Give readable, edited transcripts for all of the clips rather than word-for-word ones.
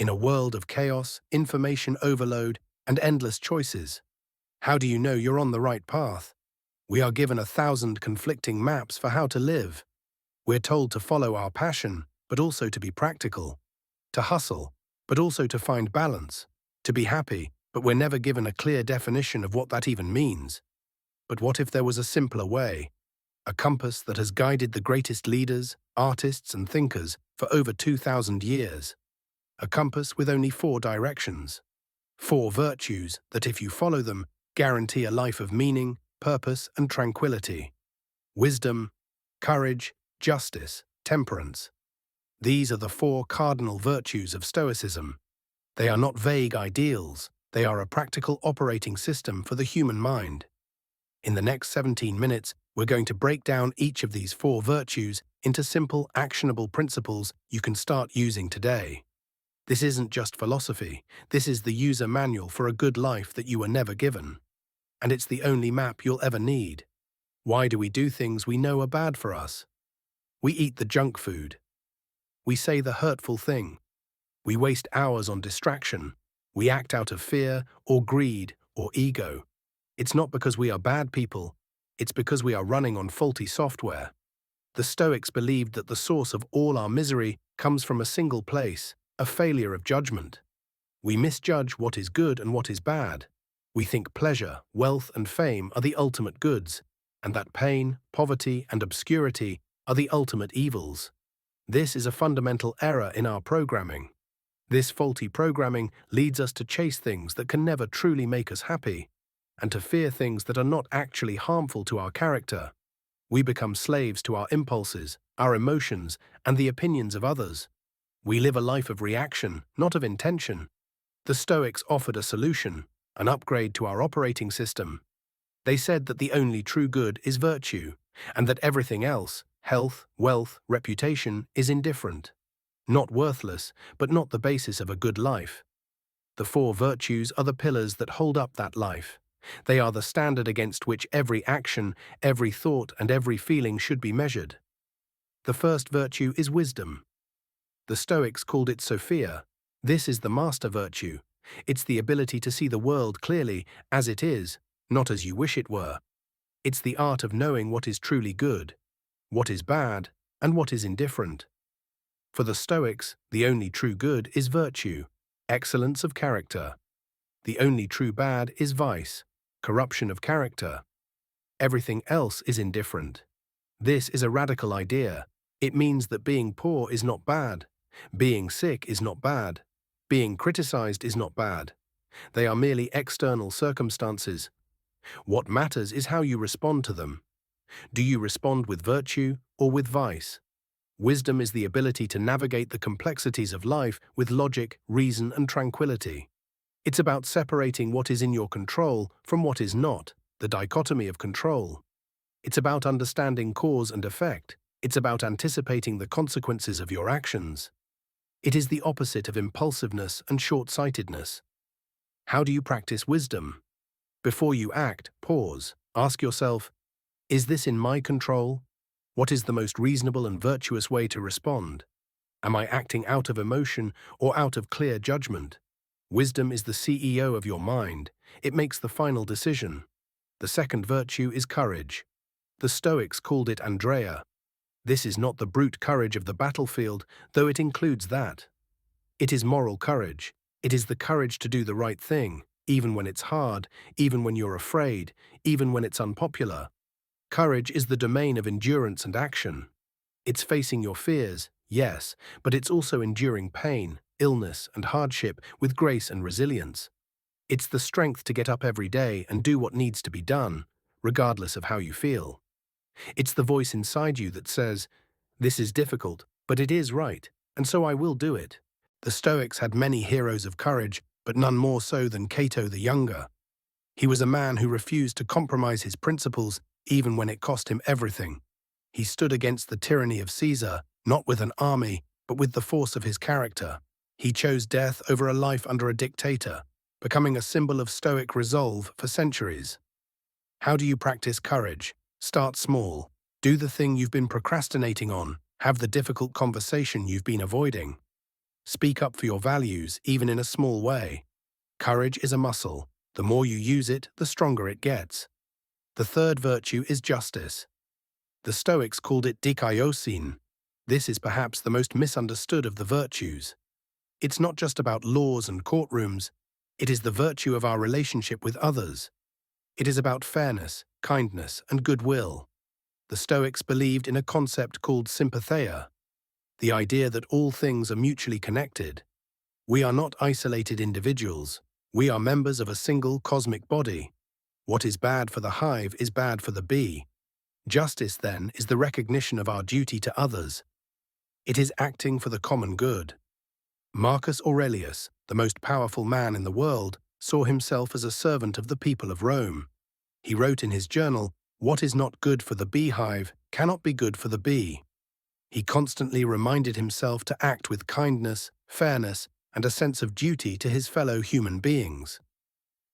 in a world of chaos, information overload, and endless choices. How do you know you're on the right path? We are given 1,000 conflicting maps for how to live. We're told to follow our passion, but also to be practical, to hustle, but also to find balance, to be happy, but we're never given a clear definition of what that even means. But what if there was a simpler way? A compass that has guided the greatest leaders, artists, and thinkers for over 2,000 years. A compass with only 4 directions. 4 virtues that, if you follow them, guarantee a life of meaning, purpose, and tranquility. Wisdom, courage, justice, temperance. These are the 4 cardinal virtues of Stoicism. They are not vague ideals, they are a practical operating system for the human mind. In the next 17 minutes, we're going to break down each of these 4 virtues into simple, actionable principles you can start using today. This isn't just philosophy, this is the user manual for a good life that you were never given. And it's the only map you'll ever need. Why do we do things we know are bad for us? We eat the junk food. We say the hurtful thing. We waste hours on distraction. We act out of fear or greed or ego. It's not because we are bad people, it's because we are running on faulty software. The Stoics believed that the source of all our misery comes from a single place, a failure of judgment. We misjudge what is good and what is bad. We think pleasure, wealth, and fame are the ultimate goods, and that pain, poverty, and obscurity are the ultimate evils. This is a fundamental error in our programming. This faulty programming leads us to chase things that can never truly make us happy, and to fear things that are not actually harmful to our character. We become slaves to our impulses, our emotions, and the opinions of others. We live a life of reaction, not of intention. The Stoics offered a solution, an upgrade to our operating system. They said that the only true good is virtue, and that everything else, health, wealth, reputation, is indifferent. Not worthless, but not the basis of a good life. The 4 virtues are the pillars that hold up that life. They are the standard against which every action, every thought, and every feeling should be measured. The first virtue is wisdom. The Stoics called it Sophia. This is the master virtue. It's the ability to see the world clearly as it is, not as you wish it were. It's the art of knowing what is truly good, what is bad, and what is indifferent. For the Stoics, the only true good is virtue, excellence of character. The only true bad is vice, corruption of character. Everything else is indifferent. This is a radical idea. It means that being poor is not bad. Being sick is not bad. Being criticized is not bad. They are merely external circumstances. What matters is how you respond to them. Do you respond with virtue or with vice? Wisdom is the ability to navigate the complexities of life with logic, reason, and tranquility. It's about separating what is in your control from what is not, the dichotomy of control. It's about understanding cause and effect. It's about anticipating the consequences of your actions. It is the opposite of impulsiveness and short-sightedness. How do you practice wisdom? Before you act, pause. Ask yourself, is this in my control? What is the most reasonable and virtuous way to respond? Am I acting out of emotion or out of clear judgment? Wisdom is the CEO of your mind. It makes the final decision. The second virtue is courage. The Stoics called it Andreia. This is not the brute courage of the battlefield, though it includes that. It is moral courage. It is the courage to do the right thing, even when it's hard, even when you're afraid, even when it's unpopular. Courage is the domain of endurance and action. It's facing your fears, yes, but it's also enduring pain, illness, and hardship with grace and resilience. It's the strength to get up every day and do what needs to be done, regardless of how you feel. It's the voice inside you that says, "This is difficult, but it is right, and so I will do it." The Stoics had many heroes of courage, but none more so than Cato the Younger. He was a man who refused to compromise his principles even when it cost him everything. He stood against the tyranny of Caesar, not with an army, but with the force of his character. He chose death over a life under a dictator, becoming a symbol of Stoic resolve for centuries. How do you practice courage? Start small. Do the thing you've been procrastinating on. Have the difficult conversation you've been avoiding. Speak up for your values, even in a small way. Courage is a muscle. The more you use it, the stronger it gets. The third virtue is justice. The Stoics called it Dikaiosyne. This is perhaps the most misunderstood of the virtues. It's not just about laws and courtrooms. It is the virtue of our relationship with others. It is about fairness, kindness, and goodwill. The Stoics believed in a concept called sympatheia, the idea that all things are mutually connected. We are not isolated individuals. We are members of a single cosmic body. What is bad for the hive is bad for the bee. Justice, then, is the recognition of our duty to others. It is acting for the common good. Marcus Aurelius, the most powerful man in the world, saw himself as a servant of the people of Rome. He wrote in his journal, "What is not good for the beehive cannot be good for the bee." He constantly reminded himself to act with kindness, fairness, and a sense of duty to his fellow human beings.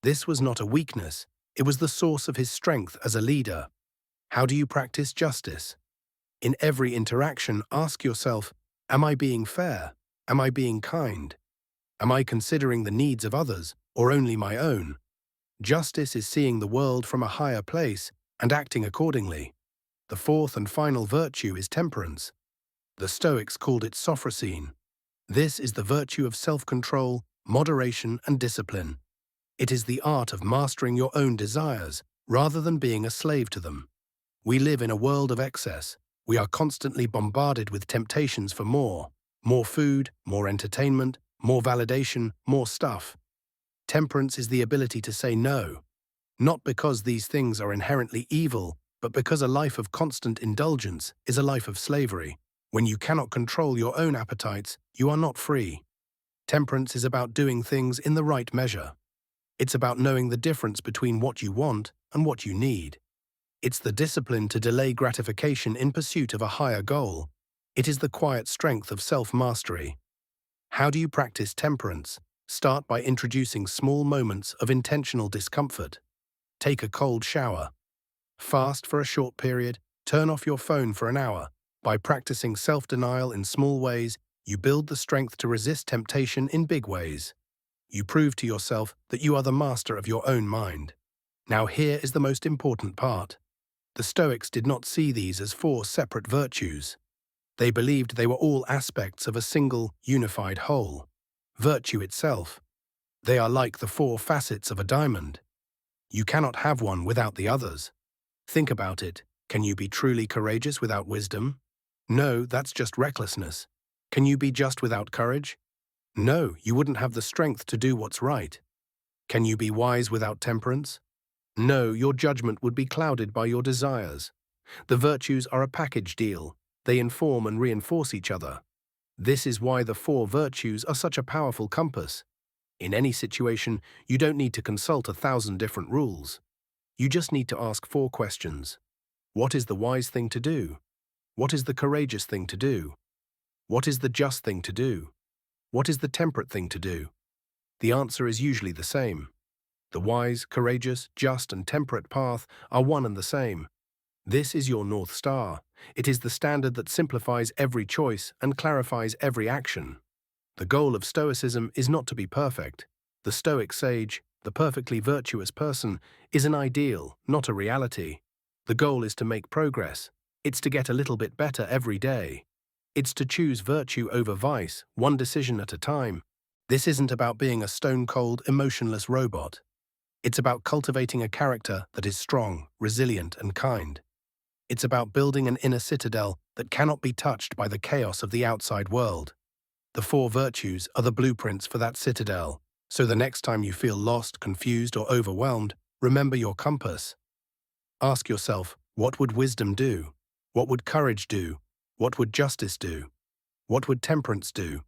This was not a weakness, it was the source of his strength as a leader. How do you practice justice? In every interaction, ask yourself, am I being fair? Am I being kind? Am I considering the needs of others, or only my own? Justice is seeing the world from a higher place and acting accordingly. The fourth and final virtue is temperance. The Stoics called it Sophrosyne. This is the virtue of self-control, moderation, and discipline. It is the art of mastering your own desires, rather than being a slave to them. We live in a world of excess. We are constantly bombarded with temptations for more food, more entertainment, more validation, more stuff. Temperance is the ability to say no, not because these things are inherently evil, but because a life of constant indulgence is a life of slavery. When you cannot control your own appetites, you are not free. Temperance is about doing things in the right measure. It's about knowing the difference between what you want and what you need. It's the discipline to delay gratification in pursuit of a higher goal. It is the quiet strength of self-mastery. How do you practice temperance? Start by introducing small moments of intentional discomfort. Take a cold shower. Fast for a short period. Turn off your phone for an hour. By practicing self-denial in small ways, you build the strength to resist temptation in big ways. You prove to yourself that you are the master of your own mind. Now here is the most important part. The Stoics did not see these as four separate virtues. They believed they were all aspects of a single, unified whole. Virtue itself. They are like the four facets of a diamond. You cannot have one without the others. Think about it. Can you be truly courageous without wisdom? No, that's just recklessness. Can you be just without courage? No, you wouldn't have the strength to do what's right. Can you be wise without temperance? No, your judgment would be clouded by your desires. The virtues are a package deal. They inform and reinforce each other. This is why the four virtues are such a powerful compass. In any situation, you don't need to consult 1,000 different rules. You just need to ask 4 questions. What is the wise thing to do? What is the courageous thing to do? What is the just thing to do? What is the temperate thing to do? The answer is usually the same. The wise, courageous, just, and temperate path are one and the same. This is your North Star. It is the standard that simplifies every choice and clarifies every action. The goal of Stoicism is not to be perfect. The Stoic sage, the perfectly virtuous person, is an ideal, not a reality. The goal is to make progress. It's to get a little bit better every day. It's to choose virtue over vice, one decision at a time. This isn't about being a stone-cold, emotionless robot. It's about cultivating a character that is strong, resilient, and kind. It's about building an inner citadel that cannot be touched by the chaos of the outside world. The 4 virtues are the blueprints for that citadel. So the next time you feel lost, confused, or overwhelmed, remember your compass. Ask yourself, what would wisdom do? What would courage do? What would justice do? What would temperance do?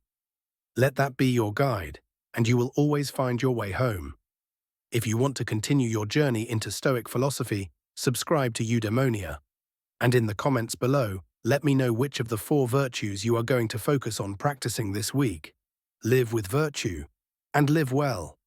Let that be your guide, and you will always find your way home. If you want to continue your journey into Stoic philosophy, subscribe to Eudaimonia. And in the comments below, let me know which of the 4 virtues you are going to focus on practicing this week. Live with virtue, and live well.